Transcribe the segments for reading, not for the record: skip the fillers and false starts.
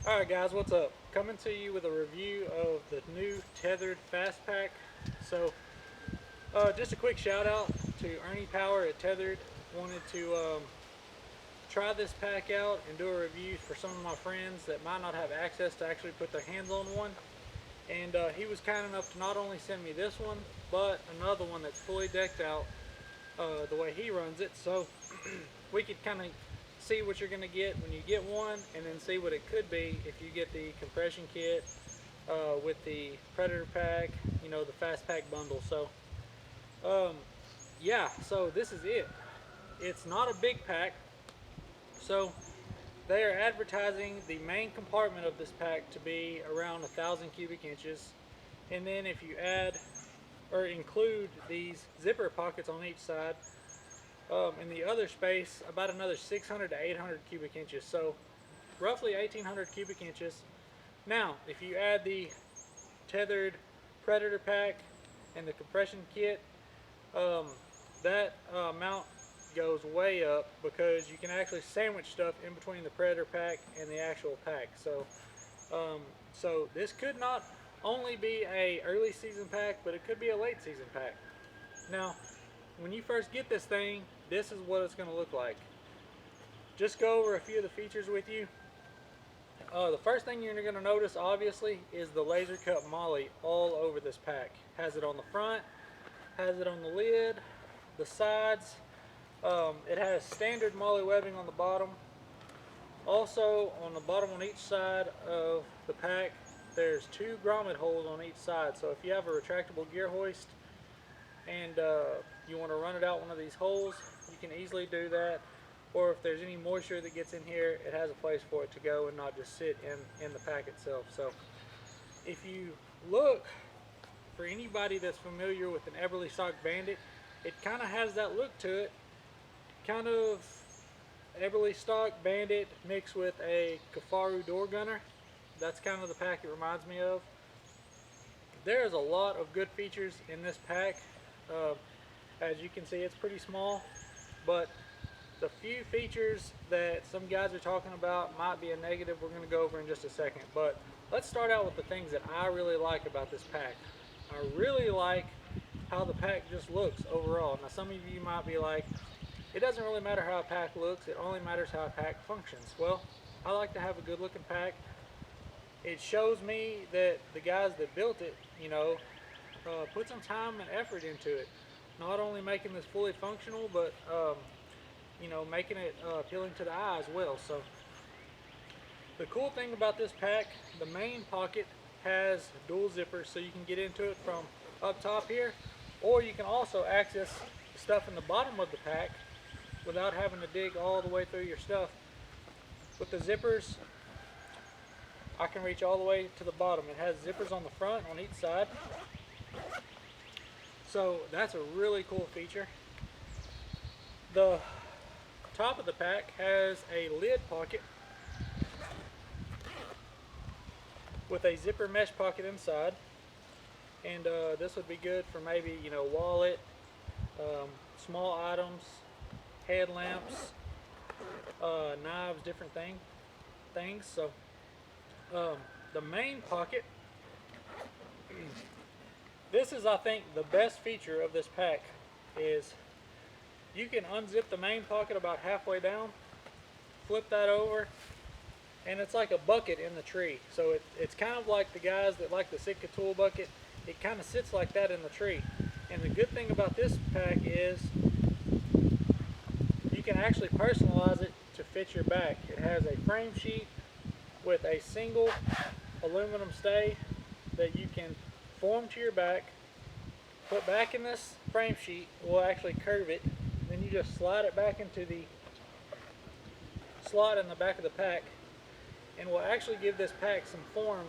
Alright guys, what's up? Coming to you with a review of the new Tethrd FAS pack. So, just a quick shout out to Ernie Power at Tethrd. Wanted to try this pack out and do a review for some of my friends that might not have access to actually put their hands on one. And he was kind enough to not only send me this one, but another one that's fully decked out the way he runs it. So, we could kind of see what you're going to get when you get one, and then see what it could be if you get the compression kit with the Predator pack, you know, the fast pack bundle. So yeah, so this is it. It's not a big pack, so they are advertising the main compartment of this pack to be around 1,000 cubic inches, and then if you add or include these zipper pockets on each side, in the other space, about another 600 to 800 cubic inches, so roughly 1,800 cubic inches. Now, if you add the Tethrd Predator pack and the compression kit, that amount goes way up because you can actually sandwich stuff in between the Predator pack and the actual pack. So this could not only be a early season pack, but it could be a late season pack. Now, when you first get this thing, this is what it's going to look like. Just go over a few of the features with you. The first thing you're going to notice, obviously, is the laser cut molly all over this pack. Has it on the front, has it on the lid, the sides. It has standard molly webbing on the bottom. Also, on the bottom on each side of the pack, there's 2 grommet holes on each side. So if you have a retractable gear hoist and you want to run it out one of these holes, you can easily do that. Or if there's any moisture that gets in here, it has a place for it to go and not just sit in the pack itself. So if you look, for anybody that's familiar with an Everly Stock Bandit, it kind of has that look to it. Kind of Everly Stock Bandit mixed with a Kifaru door gunner. That's kind of the pack it reminds me of. There's a lot of good features in this pack. As you can see, it's pretty small, but the few features that some guys are talking about might be a negative we're going to go over in just a second. But let's start out with the things that I really like about this pack. I really like how the pack just looks overall. Now, some of you might be like, it doesn't really matter how a pack looks, it only matters how a pack functions. Well, I like to have a good looking pack. It shows me that the guys that built it, you know, put some time and effort into it. Not only making this fully functional, but you know, making it appealing to the eye as well. So the cool thing about this pack, the main pocket has dual zippers, so you can get into it from up top here, or you can also access the stuff in the bottom of the pack without having to dig all the way through your stuff. With the zippers, I can reach all the way to the bottom. It has zippers on the front on each side. So that's a really cool feature. The top of the pack has a lid pocket with a zipper mesh pocket inside, and this would be good for maybe, you know, wallet, small items, headlamps, knives, different things. So the main pocket, this is, I think, the best feature of this pack, is you can unzip the main pocket about halfway down, flip that over, and it's like a bucket in the tree. So it's kind of like the guys that like the Sitka tool bucket. It kind of sits like that in the tree. And the good thing about this pack is you can actually personalize it to fit your back. It has a frame sheet with a single aluminum stay that you can form to your back, put back in this frame sheet. We'll actually curve it, then you just slide it back into the slot in the back of the pack, and will actually give this pack some form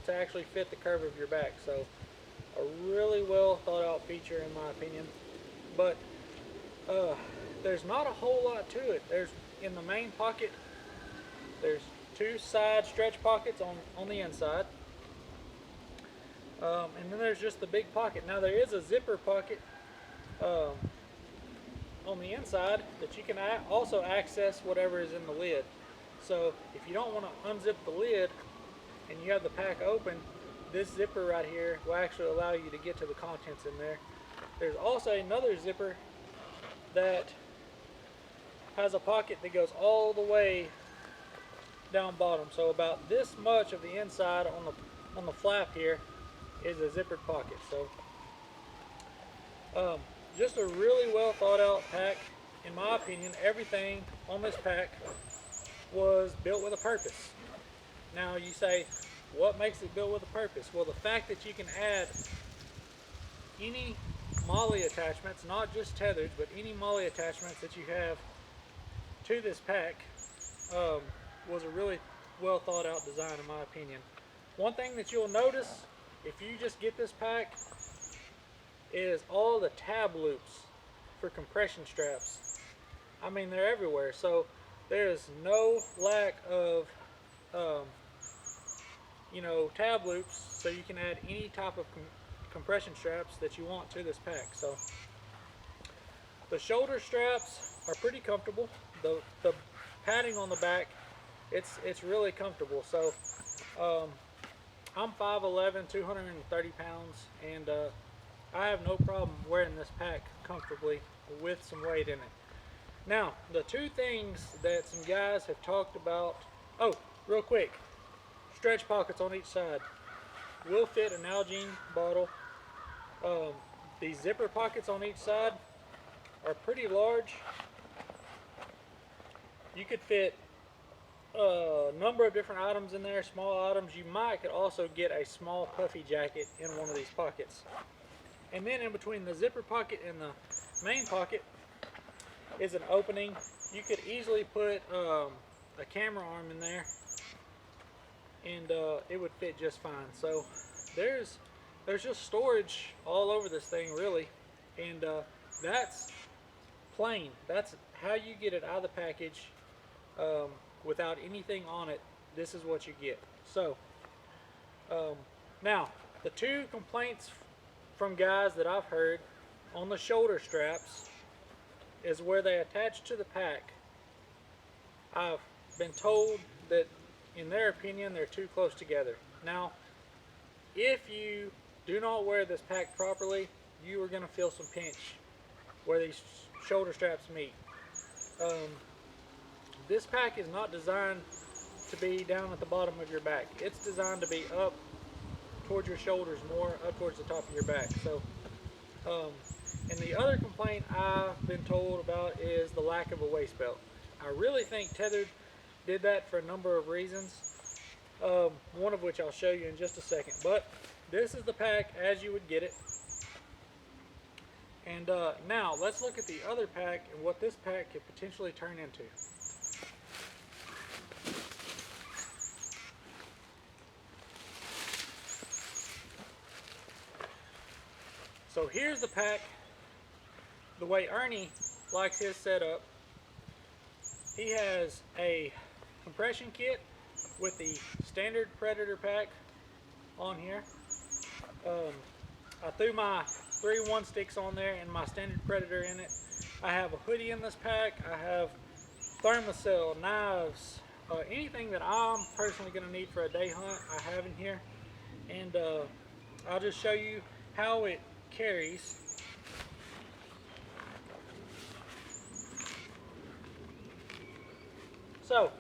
to actually fit the curve of your back. So a really well thought out feature in my opinion. But there's not a whole lot to it. There's, in the main pocket, there's 2 side stretch pockets on the inside. And then there's just the big pocket. Now there is a zipper pocket on the inside that you can also access whatever is in the lid. So if you don't want to unzip the lid and you have the pack open, this zipper right here will actually allow you to get to the contents in there. There's also another zipper that has a pocket that goes all the way down bottom. So about this much of the inside on the flap here is a zippered pocket. So just a really well thought out pack. In my opinion, everything on this pack was built with a purpose. Now you say, what makes it built with a purpose? Well, the fact that you can add any molly attachments, not just tethered, but any molly attachments that you have to this pack was a really well thought out design in my opinion. One thing that you'll notice if you just get this pack is all the tab loops for compression straps. I mean, they're everywhere, so there's no lack of you know, tab loops, so you can add any type of compression straps that you want to this pack. So the shoulder straps are pretty comfortable. The padding on the back, it's really comfortable. So I'm 5'11", 230 pounds, and I have no problem wearing this pack comfortably with some weight in it. Now, the two things that some guys have talked about, oh, real quick, stretch pockets on each side. Will fit an Nalgene bottle. These zipper pockets on each side are pretty large. You could fit a number of different items in there, small items. You could also get a small puffy jacket in one of these pockets. And then in between the zipper pocket and the main pocket is an opening. You could easily put a camera arm in there, and it would fit just fine. So there's just storage all over this thing, really, and that's plain. That's how you get it out of the package without anything on it. This is what you get. So now the two complaints from guys that I've heard on the shoulder straps is where they attach to the pack. I've been told that in their opinion they're too close together. Now, if you do not wear this pack properly, you are going to feel some pinch where these shoulder straps meet. This pack is not designed to be down at the bottom of your back. It's designed to be up towards your shoulders more, up towards the top of your back. So, and the other complaint I've been told about is the lack of a waist belt. I really think Tethrd did that for a number of reasons, one of which I'll show you in just a second. But this is the pack as you would get it. And now let's look at the other pack and what this pack could potentially turn into. So here's the pack the way Ernie likes his setup. He has a compression kit with the standard Predator pack on here. I threw my 3 1-sticks on there and my standard Predator in it. I have a hoodie in this pack. I have thermocell, knives, anything that I'm personally going to need for a day hunt I have in here. And I'll just show you how it carries. So,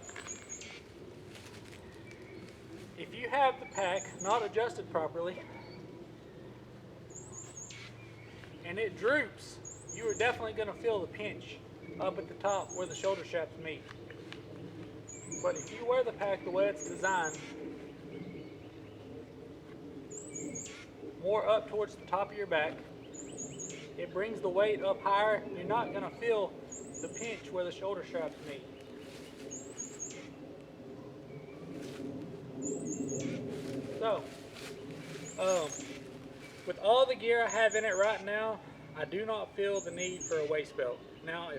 if you have the pack not adjusted properly and it droops, you are definitely going to feel the pinch up at the top where the shoulder straps meet. But if you wear the pack the way it's designed, more up towards the top of your back, it brings the weight up higher. You're not going to feel the pinch where the shoulder straps meet. So, with all the gear I have in it right now, I do not feel the need for a waist belt. Now,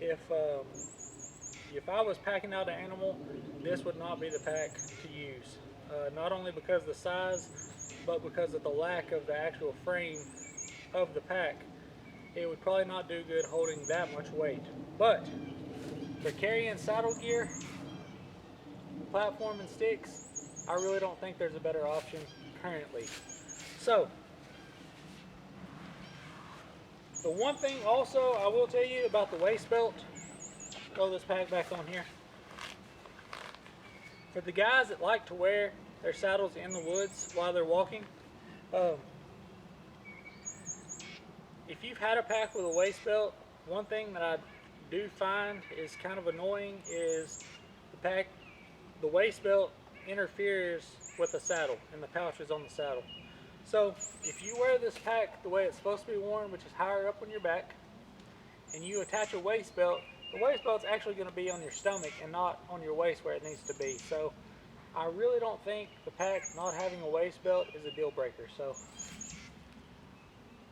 if I was packing out an animal, this would not be the pack to use. Not only because of the size, but because of the lack of the actual frame of the pack. It would probably not do good holding that much weight. But for carrying saddle gear, platform and sticks, I really don't think there's a better option currently. So, the one thing also I will tell you about the waist belt, throw this pack back on here. For the guys that like to wear their saddles in the woods while they're walking, if you've had a pack with a waist belt, one thing that I do find is kind of annoying is the waist belt interferes with the saddle and the pouches on the saddle. So if you wear this pack the way it's supposed to be worn, which is higher up on your back, and you attach a waist belt, the waist belt's actually going to be on your stomach and not on your waist where it needs to be. So I really don't think the pack not having a waist belt is a deal breaker. So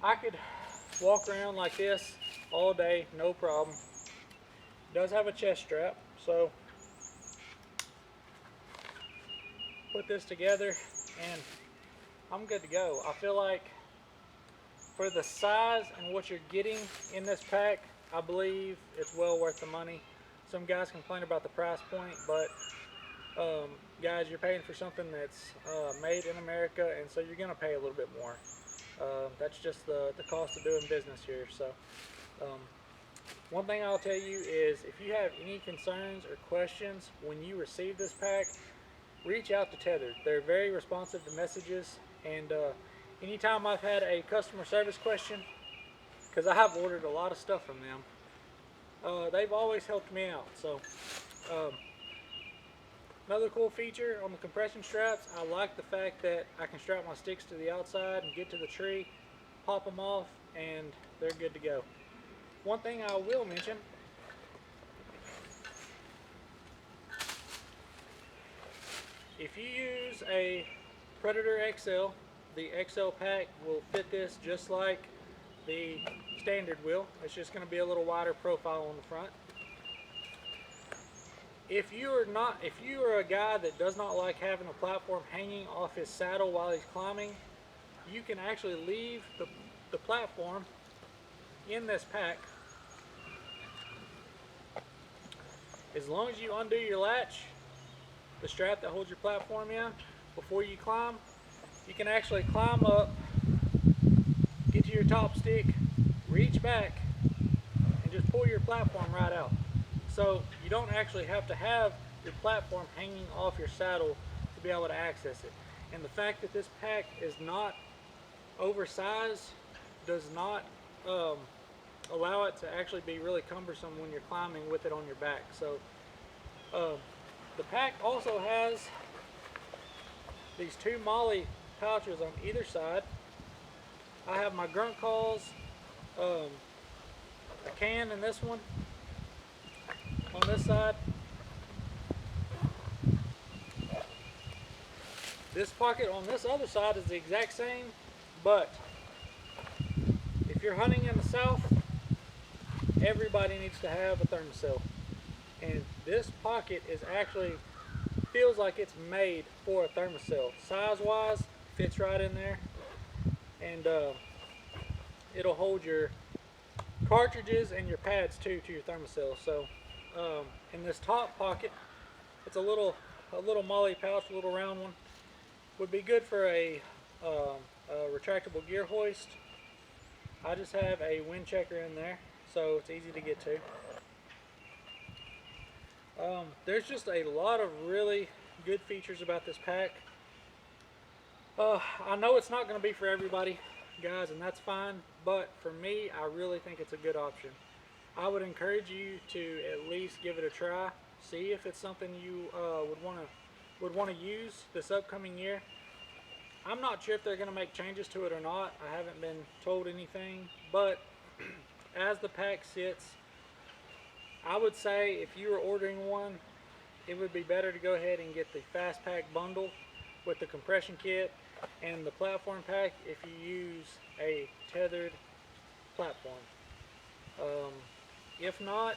I could walk around like this all day, no problem. It does have a chest strap, so put this together and I'm good to go. I feel like for the size and what you're getting in this pack, I believe it's well worth the money. Some guys complain about the price point, but guys, you're paying for something that's made in America, and so you're going to pay a little bit more. That's just the cost of doing business here. So one thing I'll tell you is if you have any concerns or questions when you receive this pack, reach out to Tethrd. They're very responsive to messages, and anytime I've had a customer service question, because I have ordered a lot of stuff from them, they've always helped me out. So another cool feature on the compression straps, I like the fact that I can strap my sticks to the outside and get to the tree, pop them off, and they're good to go. One thing I will mention, if you use a Predator XL, the XL pack will fit this just like the standard will. It's just going to be a little wider profile on the front. If you are a guy that does not like having a platform hanging off his saddle while he's climbing, you can actually leave the platform in this pack. As long as you undo your latch, the strap that holds your platform in, before you climb, you can actually climb up, get to your top stick, reach back, and just pull your platform right out. So you don't actually have to have your platform hanging off your saddle to be able to access it. And the fact that this pack is not oversized does not allow it to actually be really cumbersome when you're climbing with it on your back. So the pack also has these two molly pouches on either side. I have my grunt calls, a can in this one on this side. This pocket on this other side is the exact same, but if you're hunting in the south, everybody needs to have a thermocell. And this pocket is actually, feels like it's made for a thermocell. Size wise, fits right in there. And it'll hold your cartridges and your pads too to your thermocell. So in this top pocket, it's a little molly pouch, a little round one. Would be good for a retractable gear hoist. I just have a wind checker in there, so it's easy to get to. There's just a lot of really good features about this pack. I know it's not going to be for everybody, guys, and that's fine, but for me, I really think it's a good option. I would encourage you to at least give it a try, see if it's something you would want to use this upcoming year. I'm not sure if they're going to make changes to it or not. I haven't been told anything, but as the pack sits, I would say if you were ordering one, it would be better to go ahead and get the Fast Pack bundle with the compression kit and the platform pack if you use a tethered platform. If not,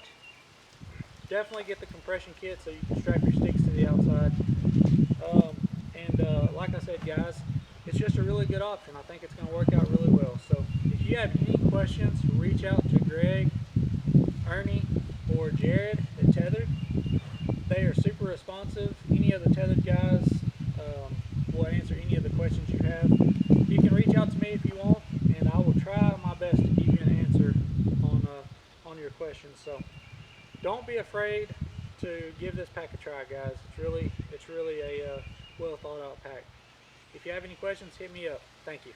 definitely get the compression kit so you can strap your sticks to the outside. Like I said, guys, it's just a really good option. I think it's going to work out really well. So if you have any questions, reach out to Greg, Ernie, or Jared at Tethrd. They are super responsive. Any of the Tethrd guys will answer any of the questions you have. You can reach out to me if you want, and I will try my best to give you an answer on your questions. So don't be afraid to give this pack a try, guys. It's really a well thought out pack. If you have any questions, hit me up. Thank you.